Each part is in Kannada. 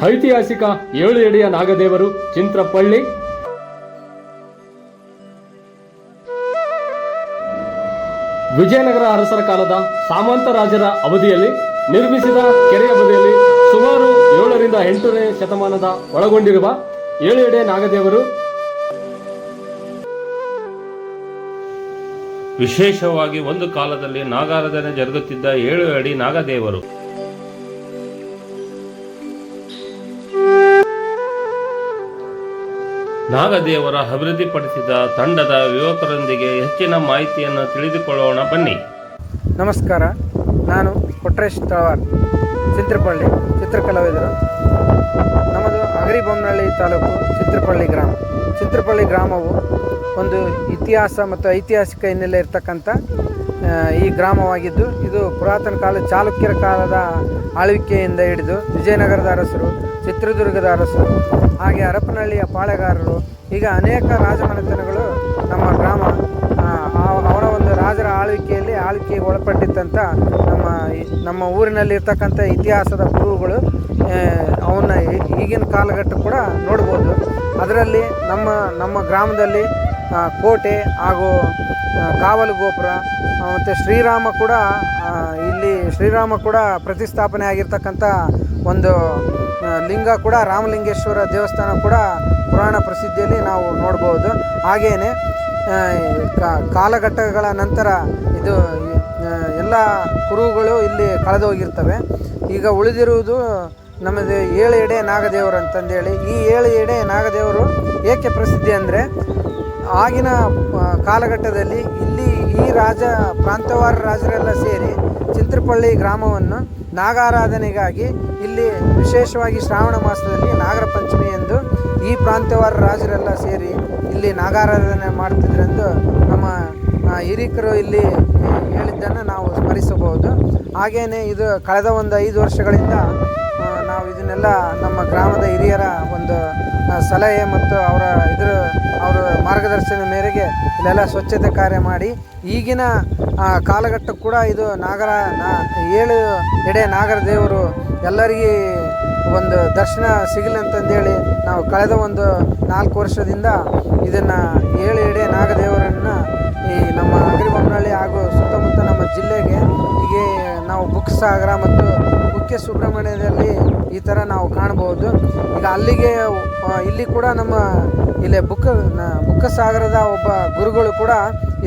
ಐತಿಹಾಸಿಕ 7 ಎಡೆಯ ನಾಗದೇವರು ಚಿಂತ್ರಪಳ್ಳಿ. ವಿಜಯನಗರ ಅರಸರ ಕಾಲದ ಸಾಮಂತ ರಾಜರ ಅವಧಿಯಲ್ಲಿ ನಿರ್ಮಿಸಿದ ಕೆರೆಯ ಬದಿಯಲ್ಲಿ ಸುಮಾರು 7 ರಿಂದ 8ನೇ ಶತಮಾನದ ಒಳಗೊಂಡಿರುವ 7 ಎಡೆ ನಾಗದೇವರು. ವಿಶೇಷವಾಗಿ ಒಂದು ಕಾಲದಲ್ಲಿ ನಾಗಾರಾಧನೆ ಜರುಗುತ್ತಿದ್ದ 7 ಅಡಿ ನಾಗದೇವರು. ನಾಗದೇವರ ಅಭಿವೃದ್ಧಿಪಡಿಸಿದ ತಂಡದ ಯುವಕರೊಂದಿಗೆ ಹೆಚ್ಚಿನ ಮಾಹಿತಿಯನ್ನು ತಿಳಿದುಕೊಳ್ಳೋಣ ಬನ್ನಿ. ನಮಸ್ಕಾರ, ನಾನು ಕೊಟ್ರೇಶ್ ತಳವಾರ್, ಚಿಂತ್ರಪಳ್ಳಿ ಚಿತ್ರಕಲಾವಿದರು. ನಮ್ಮದು ಅಗರಿಬೊಮ್ಮನಹಳ್ಳಿ ತಾಲೂಕು ಚಿಂತ್ರಪಳ್ಳಿ ಗ್ರಾಮವು ಒಂದು ಇತಿಹಾಸ ಮತ್ತು ಐತಿಹಾಸಿಕ ಹಿನ್ನೆಲೆ ಇರತಕ್ಕಂಥ ಈ ಗ್ರಾಮವಾಗಿದ್ದು, ಇದು ಪುರಾತನ ಕಾಲ ಚಾಲುಕ್ಯರ ಕಾಲದ ಆಳ್ವಿಕೆಯಿಂದ ಹಿಡಿದು ವಿಜಯನಗರದ ಅರಸರು, ಚಿತ್ರದುರ್ಗದ ಅರಸರು, ಹಾಗೆ ಹರಪನಹಳ್ಳಿಯ ಪಾಳೆಗಾರರು, ಈಗ ಅನೇಕ ರಾಜಮನೆತನಗಳು ನಮ್ಮ ಗ್ರಾಮ ಅವರ ಒಂದು ರಾಜರ ಆಳ್ವಿಕೆಗೆ ಒಳಪಟ್ಟಿದ್ದಂಥ ನಮ್ಮ ಊರಿನಲ್ಲಿ ಇರ್ತಕ್ಕಂಥ ಇತಿಹಾಸದ ಕುರುಹುಗಳು ಅವನ್ನ ಈಗಿನ ಕಾಲಘಟ್ಟ ಕೂಡ ನೋಡ್ಬೋದು. ಅದರಲ್ಲಿ ನಮ್ಮ ಗ್ರಾಮದಲ್ಲಿ ಕೋಟೆ ಹಾಗೂ ಕಾವಲು ಗೋಪುರ ಮತ್ತು ಶ್ರೀರಾಮ ಕೂಡ ಪ್ರತಿಷ್ಠಾಪನೆ ಆಗಿರ್ತಕ್ಕಂಥ ಒಂದು ಲಿಂಗ ಕೂಡ ರಾಮಲಿಂಗೇಶ್ವರ ದೇವಸ್ಥಾನ ಕೂಡ ಪುರಾಣ ಪ್ರಸಿದ್ಧಿಯಲ್ಲಿ ನಾವು ನೋಡ್ಬೋದು. ಹಾಗೆಯೇ ಕಾಲಘಟ್ಟಗಳ ನಂತರ ಇದು ಎಲ್ಲ ಕುರುಹುಗಳು ಇಲ್ಲಿ ಕಳೆದೋಗಿರ್ತವೆ. ಈಗ ಉಳಿದಿರುವುದು ನಮ್ಮದು 7 ಎಡೆ ನಾಗದೇವರು ಅಂತಂದೇಳಿ. ಈ 7 ಎಡೆ ನಾಗದೇವರು ಏಕೆ ಪ್ರಸಿದ್ಧಿ ಅಂದರೆ, ಆಗಿನ ಕಾಲಘಟ್ಟದಲ್ಲಿ ಇಲ್ಲಿ ಈ ಪ್ರಾಂತವಾರ ರಾಜರೆಲ್ಲ ಸೇರಿ ಚಿಂತ್ರಪಳ್ಳಿ ಗ್ರಾಮವನ್ನು ನಾಗಾರಾಧನೆಗಾಗಿ ಇಲ್ಲಿ ವಿಶೇಷವಾಗಿ ಶ್ರಾವಣ ಮಾಸದಲ್ಲಿ ನಾಗರ ಪಂಚಮಿ ಎಂದು ಈ ಪ್ರಾಂತವಾರ ರಾಜರೆಲ್ಲ ಸೇರಿ ಇಲ್ಲಿ ನಾಗಾರಾಧನೆ ಮಾಡ್ತಿದ್ರೆಂದು ನಮ್ಮ ಹಿರಿಕರು ಇಲ್ಲಿ ಹೇಳಿದ್ದನ್ನು ನಾವು ಸ್ಮರಿಸಬಹುದು. ಹಾಗೆಯೇ ಇದು ಕಳೆದ ಒಂದು 5 ವರ್ಷಗಳಿಂದ ನಾವು ಇದನ್ನೆಲ್ಲ ನಮ್ಮ ಗ್ರಾಮದ ಹಿರಿಯರ ಒಂದು ಸಲಹೆ ಮತ್ತು ಅವರ ಮಾರ್ಗದರ್ಶನ ಮೇರೆಗೆ ಇಲ್ಲೆಲ್ಲ ಸ್ವಚ್ಛತೆ ಕಾರ್ಯ ಮಾಡಿ ಈಗಿನ ಕಾಲಘಟ್ಟ ಕೂಡ ಇದು 7 ಎಡೆ ನಾಗರ ದೇವರು ಎಲ್ಲರಿಗೆ ಒಂದು ದರ್ಶನ ಸಿಗಲಿ ಅಂತಂದೇಳಿ ನಾವು ಕಳೆದ ಒಂದು 4 ವರ್ಷದಿಂದ ಇದನ್ನು 7 ಎಡೆ ನಾಗದೇವರನ್ನು ಈ ನಮ್ಮ ಅಗರಿಬೊಮ್ಮನಹಳ್ಳಿ ಹಾಗೂ ಸುತ್ತಮುತ್ತ ನಮ್ಮ ಜಿಲ್ಲೆಗೆ ಹೀಗೆ ನಾವು ಬುಕ್ಕಸಾಗರ ಮತ್ತು ಕುಕ್ಕೆ ಸುಬ್ರಹ್ಮಣ್ಯದಲ್ಲಿ ಈ ಥರ ನಾವು ಕಾಣಬಹುದು. ಈಗ ಇಲ್ಲಿ ಕೂಡ ಇಲ್ಲಿ ಬುಕ್ಕಸಾಗರದ ಒಬ್ಬ ಗುರುಗಳು ಕೂಡ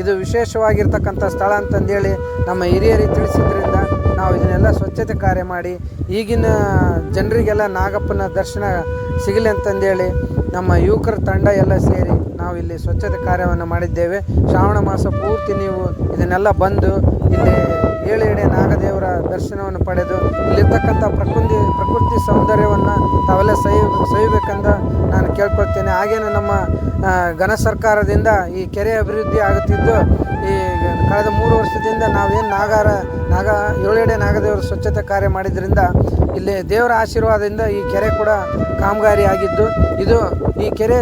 ಇದು ವಿಶೇಷವಾಗಿರ್ತಕ್ಕಂಥ ಸ್ಥಳ ಅಂತಂದೇಳಿ ನಮ್ಮ ಹಿರಿಯರಿಗೆ ತಿಳಿಸಿದ್ರಿಂದ ನಾವು ಇದನ್ನೆಲ್ಲ ಸ್ವಚ್ಛತೆ ಕಾರ್ಯ ಮಾಡಿ ಈಗಿನ ಜನರಿಗೆಲ್ಲ ನಾಗಪ್ಪನ ದರ್ಶನ ಸಿಗಲಿ ಅಂತಂದೇಳಿ ನಮ್ಮ ಯುವಕರ ತಂಡ ಎಲ್ಲ ಸೇರಿ ನಾವು ಇಲ್ಲಿ ಸ್ವಚ್ಛತೆ ಕಾರ್ಯವನ್ನು ಮಾಡಿದ್ದೇವೆ. ಶ್ರಾವಣ ಮಾಸ ಪೂರ್ತಿ ನೀವು ಇದನ್ನೆಲ್ಲ ಬಂದು ಇಲ್ಲಿ 7 ಎಡೆ ನಾಗದೇವರ ದರ್ಶನವನ್ನು ಪಡೆದು ಇಲ್ಲಿರ್ತಕ್ಕಂಥ ಪ್ರಕೃತಿ ಸೌಂದರ್ಯವನ್ನು ತಾವೆಲ್ಲ ಸವಿಬೇಕೆಂದು ನಾನು ಕೇಳ್ಕೊಳ್ತೇನೆ. ಹಾಗೇನು ನಮ್ಮ ಘನ ಸರ್ಕಾರದಿಂದ ಈ ಕೆರೆ ಅಭಿವೃದ್ಧಿ ಆಗುತ್ತಿದ್ದು, ಈ ಕಳೆದ 3 ವರ್ಷದಿಂದ ನಾವೇನು 7 ಎಡೆ ನಾಗದೇವರ ಸ್ವಚ್ಛತೆ ಕಾರ್ಯ ಮಾಡಿದ್ರಿಂದ ಇಲ್ಲಿ ದೇವರ ಆಶೀರ್ವಾದದಿಂದ ಈ ಕೆರೆ ಕೂಡ ಕಾಮಗಾರಿ ಆಗಿದ್ದು, ಈ ಕೆರೆ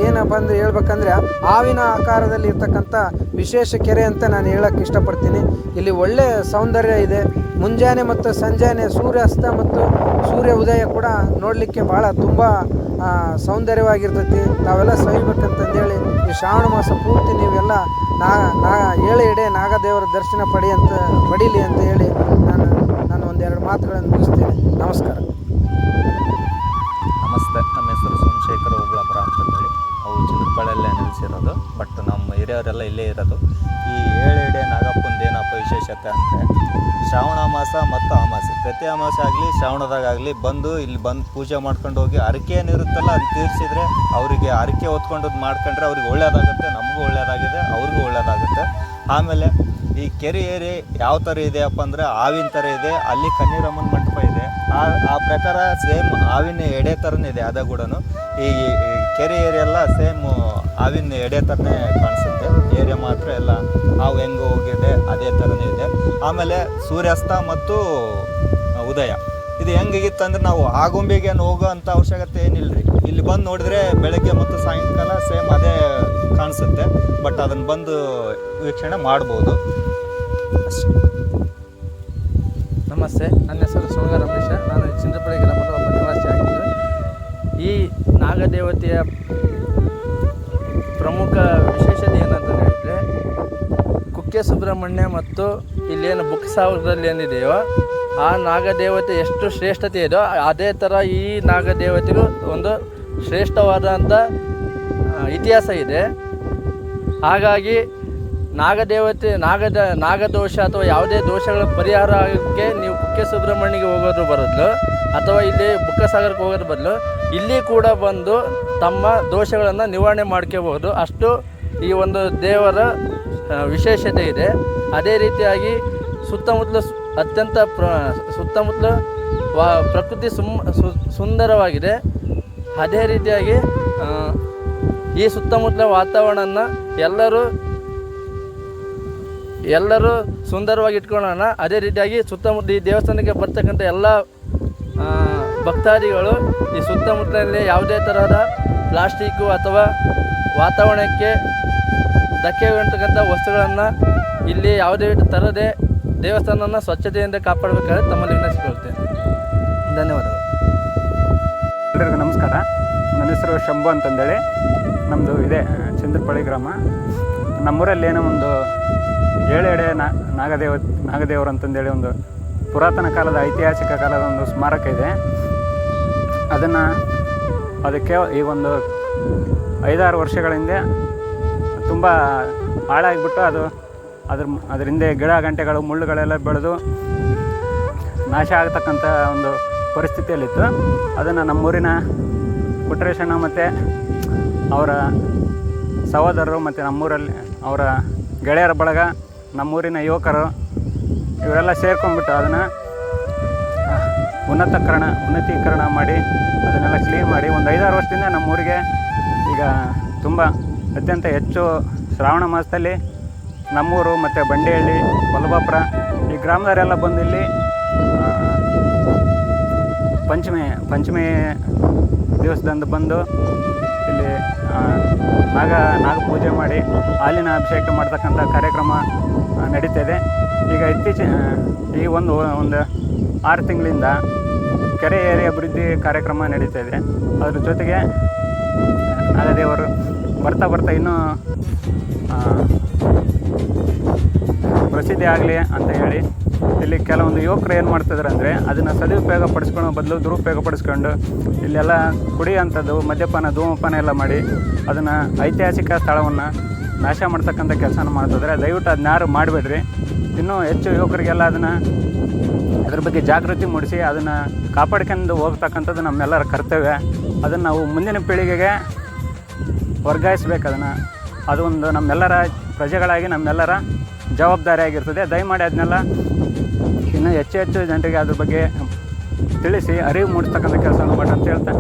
ಏನಪ್ಪ ಅಂದ್ರೆ ಹೇಳ್ಬೇಕಂದ್ರೆ ಹಾವಿನ ಆಕಾರದಲ್ಲಿ ಇರ್ತಕ್ಕಂಥ ವಿಶೇಷ ಕೆರೆ ಅಂತ ನಾನು ಹೇಳಕ್ಕೆ ಇಷ್ಟಪಡ್ತೀನಿ. ಇಲ್ಲಿ ಒಳ್ಳೆ ಸೌಂದರ್ಯ ಇದೆ. ಮುಂಜಾನೆ ಮತ್ತು ಸಂಜಾನೆ ಸೂರ್ಯಾಸ್ತ ಮತ್ತು ಸೂರ್ಯ ಉದಯ ಕೂಡ ನೋಡಲಿಕ್ಕೆ ತುಂಬ ಸೌಂದರ್ಯವಾಗಿರ್ತೈತಿ. ನಾವೆಲ್ಲ ಸವಿಬೇಕಂತಂದೇಳಿ ಈ ಶ್ರಾವಣ ಮಾಸ ಪೂರ್ತಿ ನೀವೆಲ್ಲ 7 ಎಡೆ ನಾಗದೇವರ ದರ್ಶನ ಪಡೀಲಿ ಅಂತ ಹೇಳಿ ನಾನು ಒಂದೆರಡು ಮಾತುಗಳನ್ನು ಮುಗಿಸ್ತೇನೆ. ನಮಸ್ಕಾರ. ನಮಸ್ತೆ, ನಮ್ಮ ಹೆಸರು ಸೋಮಶೇಖರ ಉಗ್ಳಪುರ ಅಂತಂದೇಳಿ. ನಾವು ಚಿತ್ರಪಳ್ಳಿಯಲ್ಲೇ ನೆಲೆಸಿರೋದು, ಬಟ್ ನಮ್ಮ ಹಿರಿಯವರೆಲ್ಲ ಇಲ್ಲೇ ಇರೋದು. ಈ 7 ಎಡೆ ನಾಗಪ್ಪಂದೇನಪ್ಪ ವಿಶೇಷತೆ ಅಂದರೆ, ಶ್ರಾವಣ ಮಾಸ ಮತ್ತು ಅಮಾಸೆ, ಪ್ರತಿ ಅಮಾಸೆ ಆಗಲಿ ಶ್ರಾವಣದಾಗಲಿ ಇಲ್ಲಿ ಬಂದು ಪೂಜೆ ಮಾಡ್ಕೊಂಡು ಹೋಗಿ ಹರಕೆ ಏನಿರುತ್ತಲ್ಲ ಅದು ತೀರಿಸಿದ್ರೆ ಅವರಿಗೆ ಹರಕೆ ಹೊತ್ಕೊಂಡು ಮಾಡ್ಕೊಂಡ್ರೆ ಅವ್ರಿಗೆ ಒಳ್ಳೆಯದಾಗುತ್ತೆ, ನಮಗೂ ಒಳ್ಳೆಯದಾಗಿದೆ, ಅವ್ರಿಗೂ ಒಳ್ಳೆಯದಾಗುತ್ತೆ. ಆಮೇಲೆ ಈ ಕೆರೆ ಏರಿ ಯಾವ ಥರ ಇದೆಯಪ್ಪ ಅಂದರೆ ಹಾವಿನ ಥರ ಇದೆ. ಅಲ್ಲಿ ಕಣ್ಣೀರಮ್ಮನ ಮಂಟಪ ಇದೆ. ಆ ಪ್ರಕಾರ ಸೇಮ್ ಹಾವಿನ ಎಡೆ ಥರನೇ ಇದೆ. ಅದ ಕೂಡ ಈ ಕೆರೆ ಏರಿಯೆಲ್ಲ ಸೇಮ್ ಹಾವಿನ ಎಡೆ ಥರನೇ ಕಾಣಿಸುತ್ತೆ. ಏರಿಯಾ ಮಾತ್ರ ಎಲ್ಲ ಹಾವು ಹೆಂಗೆ ಹೋಗಿದೆ ಅದೇ ಥರನೇ ಇದೆ. ಆಮೇಲೆ ಸೂರ್ಯಾಸ್ತ ಮತ್ತು ಉದಯ ಇದು ಹೆಂಗಿತ್ತಂದ್ರೆ ನಾವು ಆಗುಂಬೆಗೆ ಹೋಗೋ ಅಂಥ ಅವಶ್ಯಕತೆ ಏನಿಲ್ಲ ರೀ. ಇಲ್ಲಿ ಬಂದು ನೋಡಿದ್ರೆ ಬೆಳಗ್ಗೆ ಮತ್ತು ಸಾಯಂಕಾಲ ಸೇಮ್ ಅದೇ ಕಾಣಿಸುತ್ತೆ. ಬಟ್ ಅದನ್ನು ಬಂದು ವೀಕ್ಷಣೆ ಮಾಡ್ಬೋದು ಅಷ್ಟೇ. ನಮಸ್ತೆ, ನನ್ನ ಹೆಸರು ಸೋಮಗ ರಮೇಶ. ನಾನು ಚಿಂದ್ರಪಳ್ಳಿ ಗ್ರಾಮದ ಒಬ್ಬ ನಿವಾಸಿಯಾಗಿದ್ದು, ಈ ನಾಗದೇವತೆಯ ಪ್ರಮುಖ ವಿಶೇಷತೆ ಏನಂತ ಹೇಳಿದರೆ, ಕುಕ್ಕೆ ಸುಬ್ರಹ್ಮಣ್ಯ ಮತ್ತು ಇಲ್ಲೇನು ಬುಕ್ಕಸಾಗರದಲ್ಲಿ ಏನಿದೆಯೋ ಆ ನಾಗದೇವತೆ ಎಷ್ಟು ಶ್ರೇಷ್ಠತೆ ಇದೆಯೋ ಅದೇ ಥರ ಈ ನಾಗದೇವತೆಗೂ ಒಂದು ಶ್ರೇಷ್ಠವಾದಂಥ ಇತಿಹಾಸ ಇದೆ. ಹಾಗಾಗಿ ನಾಗದೇವತೆ ನಾಗದೋಷ ಅಥವಾ ಯಾವುದೇ ದೋಷಗಳ ಪರಿಹಾರ ಆಗೋಕ್ಕೆ ನೀವು ಕುಕ್ಕೆ ಸುಬ್ರಹ್ಮಣ್ಯಗೆ ಹೋಗೋದ್ರ ಬದಲು ಅಥವಾ ಇಲ್ಲಿ ಬುಕ್ಕಸಾಗರಕ್ಕೆ ಹೋಗೋದ್ರ ಬದಲು ಇಲ್ಲಿ ಕೂಡ ಬಂದು ತಮ್ಮ ದೋಷಗಳನ್ನು ನಿವಾರಣೆ ಮಾಡ್ಕೋಬಹುದು. ಅಷ್ಟು ಈ ಒಂದು ದೇವರ ವಿಶೇಷತೆ ಇದೆ. ಅದೇ ರೀತಿಯಾಗಿ ಸುತ್ತಮುತ್ತಲು ಅತ್ಯಂತ ಸುತ್ತಮುತ್ತಲು ಪ್ರಕೃತಿ ಸುಂದರವಾಗಿದೆ. ಅದೇ ರೀತಿಯಾಗಿ ಈ ಸುತ್ತಮುತ್ತಲ ವಾತಾವರಣನ ಎಲ್ಲರೂ ಸುಂದರವಾಗಿ ಇಟ್ಕೊಳ್ಳೋಣ. ಅದೇ ರೀತಿಯಾಗಿ ಸುತ್ತಮುತ್ತ ಈ ದೇವಸ್ಥಾನಕ್ಕೆ ಬರ್ತಕ್ಕಂಥ ಎಲ್ಲ ಭಕ್ತಾದಿಗಳು ಈ ಸುತ್ತಮುತ್ತಲಲ್ಲಿ ಯಾವುದೇ ತರಹದ ಪ್ಲಾಸ್ಟಿಕ್ಕು ಅಥವಾ ವಾತಾವರಣಕ್ಕೆ ಧಕ್ಕೆ ಉಂಟಕ್ಕಂಥ ವಸ್ತುಗಳನ್ನು ಇಲ್ಲಿ ಯಾವುದೇ ತರದೇ ದೇವಸ್ಥಾನವನ್ನು ಸ್ವಚ್ಛತೆಯಿಂದ ಕಾಪಾಡಬೇಕಾದ್ರೆ ತಮ್ಮಲ್ಲಿ ವಿನಂತಿಸಿಕೊಳ್ತೇನೆ. ಧನ್ಯವಾದಗಳು. ಎಲ್ಲರಿಗೂ ನಮಸ್ಕಾರ. ನನ್ನ ಹೆಸರು ಶಂಭು ಅಂತಂದೇಳಿ. ನಮ್ಮದು ಇದೆ ಚಂದ್ರಪಳ್ಳಿ ಗ್ರಾಮ. ನಮ್ಮೂರಲ್ಲಿ ಏನೋ ಒಂದು 7 ಎಡೆ ನಾಗದೇವರು ಅಂತಂದೇಳಿ ಒಂದು ಪುರಾತನ ಕಾಲದ ಐತಿಹಾಸಿಕ ಕಾಲದ ಒಂದು ಸ್ಮಾರಕ ಇದೆ. ಅದಕ್ಕೆ ಈ ಒಂದು 5-6 ವರ್ಷಗಳ ಹಿಂದೆ ತುಂಬ ಹಾಳಾಗಿಬಿಟ್ಟು ಅದ್ರ ಹಿಂದೆ ಗಿಡ ಗಂಟೆಗಳು ಮುಳ್ಳುಗಳೆಲ್ಲ ಬೆಳೆದು ನಾಶ ಆಗ್ತಕ್ಕಂಥ ಒಂದು ಪರಿಸ್ಥಿತಿಯಲ್ಲಿತ್ತು. ಅದನ್ನು ನಮ್ಮೂರಿನ ಪುಟ್ಟರೇಶಣ್ಣ ಮತ್ತು ಅವರ ಸಹೋದರರು ಮತ್ತು ನಮ್ಮೂರಲ್ಲಿ ಅವರ ಗೆಳೆಯರ ಬಳಗ, ನಮ್ಮೂರಿನ ಯುವಕರು ಇವರೆಲ್ಲ ಸೇರ್ಕೊಂಡ್ಬಿಟ್ಟು ಅದನ್ನು ಉನ್ನತೀಕರಣ ಮಾಡಿ ಅದನ್ನೆಲ್ಲ ಕ್ಲೀನ್ ಮಾಡಿ ಒಂದು 5-6 ವರ್ಷದಿಂದ ನಮ್ಮೂರಿಗೆ ಈಗ ತುಂಬ ಅತ್ಯಂತ ಹೆಚ್ಚು ಶ್ರಾವಣ ಮಾಸದಲ್ಲಿ ನಮ್ಮೂರು ಮತ್ತು ಬಂಡಿಹಳ್ಳಿ, ಕೊಲಬಾಪುರ ಈ ಗ್ರಾಮದವರೆಲ್ಲ ಬಂದು ಇಲ್ಲಿ ಪಂಚಮಿ ದಿವಸದಂದು ಬಂದು ಇಲ್ಲಿ ನಾಗ ಪೂಜೆ ಮಾಡಿ ಹಾಲಿನ ಅಭಿಷೇಕ ಮಾಡ್ತಕ್ಕಂಥ ಕಾರ್ಯಕ್ರಮ ನಡೀತಾಯಿದೆ. ಈಗ ಈ ಒಂದು 6 ತಿಂಗಳಿಂದ ಕೆರೆ ಏರಿ ಅಭಿವೃದ್ಧಿ ಕಾರ್ಯಕ್ರಮ ನಡೀತಾಯಿದೆ. ಅದ್ರ ಜೊತೆಗೆ ನಾಗದೇವರು ಬರ್ತಾ ಇನ್ನೂ ಪ್ರಸಿದ್ಧಿ ಆಗಲಿ ಅಂತ ಹೇಳಿ ಇಲ್ಲಿ ಕೆಲವೊಂದು ಯುವಕರು ಏನು ಮಾಡ್ತಿದ್ದಾರೆ ಅಂದರೆ ಅದನ್ನು ಸದುಪಯೋಗ ಪಡಿಸ್ಕೊಳ್ಳೋ ಬದಲು ದುರುಪಯೋಗ ಪಡಿಸ್ಕೊಂಡು ಇಲ್ಲೆಲ್ಲ ಕುಡಿಯೋಂಥದ್ದು ಮದ್ಯಪಾನ ಧೂಮಪಾನ ಎಲ್ಲ ಮಾಡಿ ಅದನ್ನು ಐತಿಹಾಸಿಕ ಸ್ಥಳವನ್ನು ನಾಶ ಮಾಡ್ತಕ್ಕಂಥ ಕೆಲಸನ ಮಾಡ್ತಿದ್ದಾರೆ. ದಯವಿಟ್ಟು ಅದನ್ನ ಯಾರು ಮಾಡಬೇಡ್ರಿ. ಇನ್ನೂ ಹೆಚ್ಚು ಯುವಕರಿಗೆಲ್ಲ ಅದ್ರ ಬಗ್ಗೆ ಜಾಗೃತಿ ಮೂಡಿಸಿ ಅದನ್ನು ಕಾಪಾಡ್ಕೊಂಡು ಹೋಗ್ತಕ್ಕಂಥದ್ದು ನಮ್ಮೆಲ್ಲರ ಕರ್ತವ್ಯ. ಅದನ್ನು ನಾವು ಮುಂದಿನ ಪೀಳಿಗೆಗೆ ವರ್ಗಾಯಿಸ್ಬೇಕು. ಅದು ಒಂದು ನಮ್ಮೆಲ್ಲರ ಪ್ರಜೆಗಳಾಗಿ ನಮ್ಮೆಲ್ಲರ ಜವಾಬ್ದಾರಿಯಾಗಿರ್ತದೆ. ದಯಮಾಡಿ ಅದನ್ನೆಲ್ಲ ಇನ್ನೂ ಹೆಚ್ಚು ಜನರಿಗೆ ಅದ್ರ ಬಗ್ಗೆ ತಿಳಿಸಿ ಅರಿವು ಮೂಡಿಸ್ತಕ್ಕಂಥ ಕೆಲಸವನ್ನು ಮಾಡಿ ಅಂತ ಹೇಳ್ತಾ